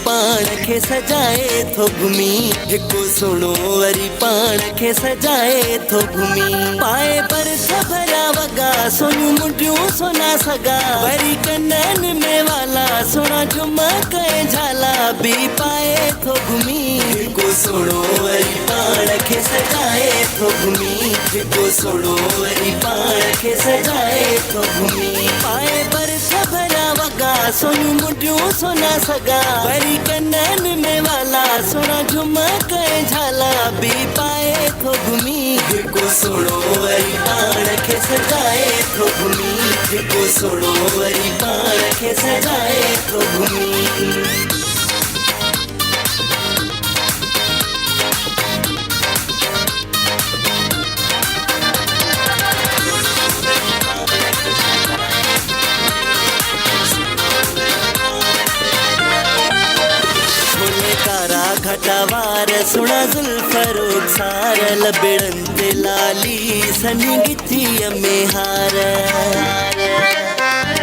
पाण खे सजाए थो घुमी, हिकु सुहिणो वरी पाण खे सजाए थो घुमी। पाए पर्स भरिया वॻा सोनू मुंडियूं सोना सॻा, वरी कननि में वाला सोना झुमक ऐं झाला बि पाए थो घुमी, हिकु सुहिणो वरी पाण खे सजाए थो घुमी, हिकु सुहिणो वरी पाण खे सजाए थो घुमी। पाए पर्स भरिया वॻा सोनू मुंडियूं सोना सॻा, वरी कननि में वाला सोना झुमक ऐं झाला बि पाए थो घुमी, हिकु सुहिणो वरी पाण खे सजाए थो घुमी, हिकु सुहिणो वरी पाण खे सजाए थो घुमी। घटावार सुणा ज़ुल्फर उकसार, लबड़न ते लाली सनी गिथीअ में हार।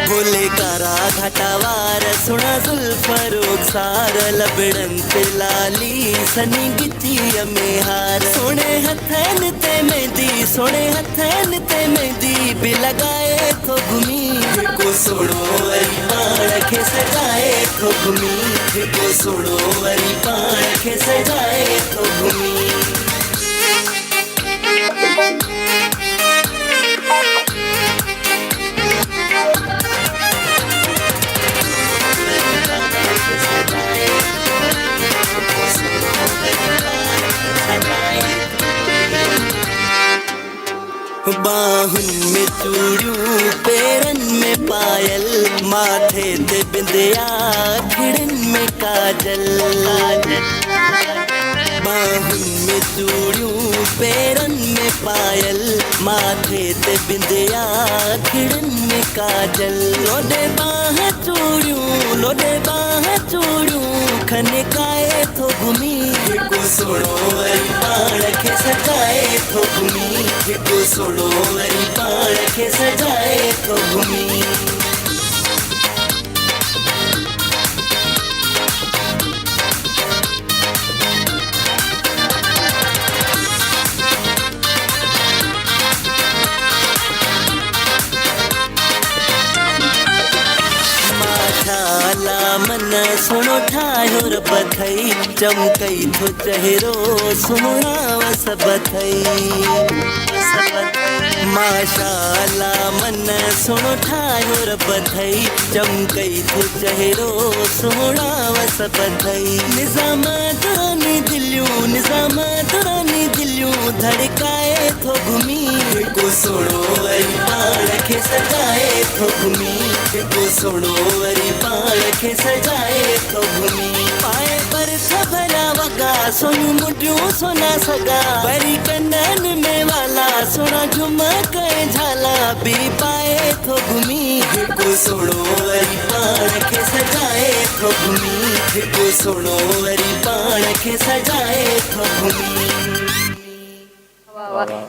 भोले कारा घटावार सुणा ज़ुल्फर उकसार, लबड़न ते लाली सनी गिथीअ में हार। सोने हथनि ते मेहंदी, सोने हथनि ते मेहंदी बि लॻाए थो घुमी, हिकु सुहिणो वरी पाण खे सजाए थो घुमी, हिकु सुहिणो वरी पाण खे सजाए थो घुमी। बाहुनि में चूड़ियूं, पेरनि में पायल, माथे ते बिंदिया, अखिड़ियुनि में काजल। बाहुनि में चूड़ियूं, पेरनि में पायल, माथे ते बिंदिया, अखिड़ियुनि में काजल। लोॾे बाह चूड़ियूं, लोॾे बाह चूड़ियूं, खनकाए थो घुमी, हिकु सुहिणो वरी पाण खे सजाए थो घुमी, हिकु सुहिणो वरी पाण खे सजाए थो घुमी। मन सुणो ठाहियो रब थई, चमकई थो चहिरो सुहिणा वसब थई। माशाअल्लाह मन सुणो ठाहियो रब थई, चमकई थो चहिरो सुहिणा वसब थई। निज़ाम दुरानी दिलियूं, निज़ाम दुरानी दिलियूं, धड़काए थो घुमी, हिकु सुहिणो वरी पाण खे सजाए थो घुमी, हिकु सुहिणो वरी पाण खे सजाए थो घुमी। पाए पर्स भरिया वॻा सोनू मुंडियूं सोना सॻा, वरी कननि में वाला सोना झुमक ऐं झाला बि पाए थो घुमी, हिकु सुहिणो वरी पाण खे सजाए थो घुमी, हिकु सुहिणो वरी पाण खे सजाए थो घुमी।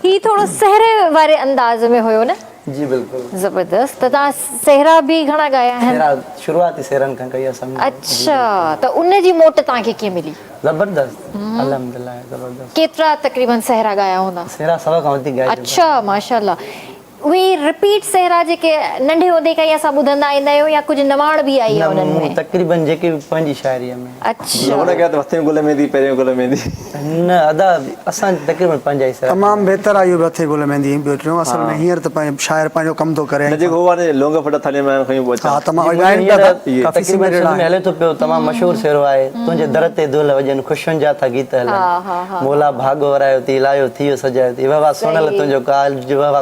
ही थोड़ो सहरे वारे अंदाज में हुयो न? जी बिल्कुल जबरदस्त। तो तव्हां सहरा भी घणा गाया आहिनि? सहरा शुरुआती सहरन खां कई असां। अच्छा, तो उन जी मोट तव्हांखे कीअं मिली? जबरदस्त, अल्हम्दुलिल्लाह जबरदस्त। केतिरा तकरीबन सहरा गाया हूंदा? सहरा 100 खां वधीक गाया। अच्छा माशाल्लाह। उहे रिपीट सहरा जेके नंढे हूंदे खां असां ॿुधंदा ईंदा आहियूं या कुझु नवाण बि आई आहे उन्हनि में? तकरीबन जेके बि पंहिंजी शाइरीअ में। अच्छा, उन क्या हथे गुल मेहंदी, पहिरियों गुल मेहंदी न अदा असां तकरीबन पंहिंजा ई सहरा। तमामु बहितर आहे इहो हथे गुल मेहंदी। ॿियो टियों असल में हींअर त शाइर पंहिंजो कमु थो करे। जेको हुआ ने लोंग फटा थाने में खई पहुचा। हा तमामु तकरीबन हले तो पियो, तमामु मशहूर सहरो आहे। तुंहिंजे दर ते दुल वॼनि, ख़ुशियुनि जा था गीत हलनि, मोला भाॻो वरायो थी, लायो थियो सजायो थी, वाह वाह सोनल तुंहिंजो काल, वाह वाह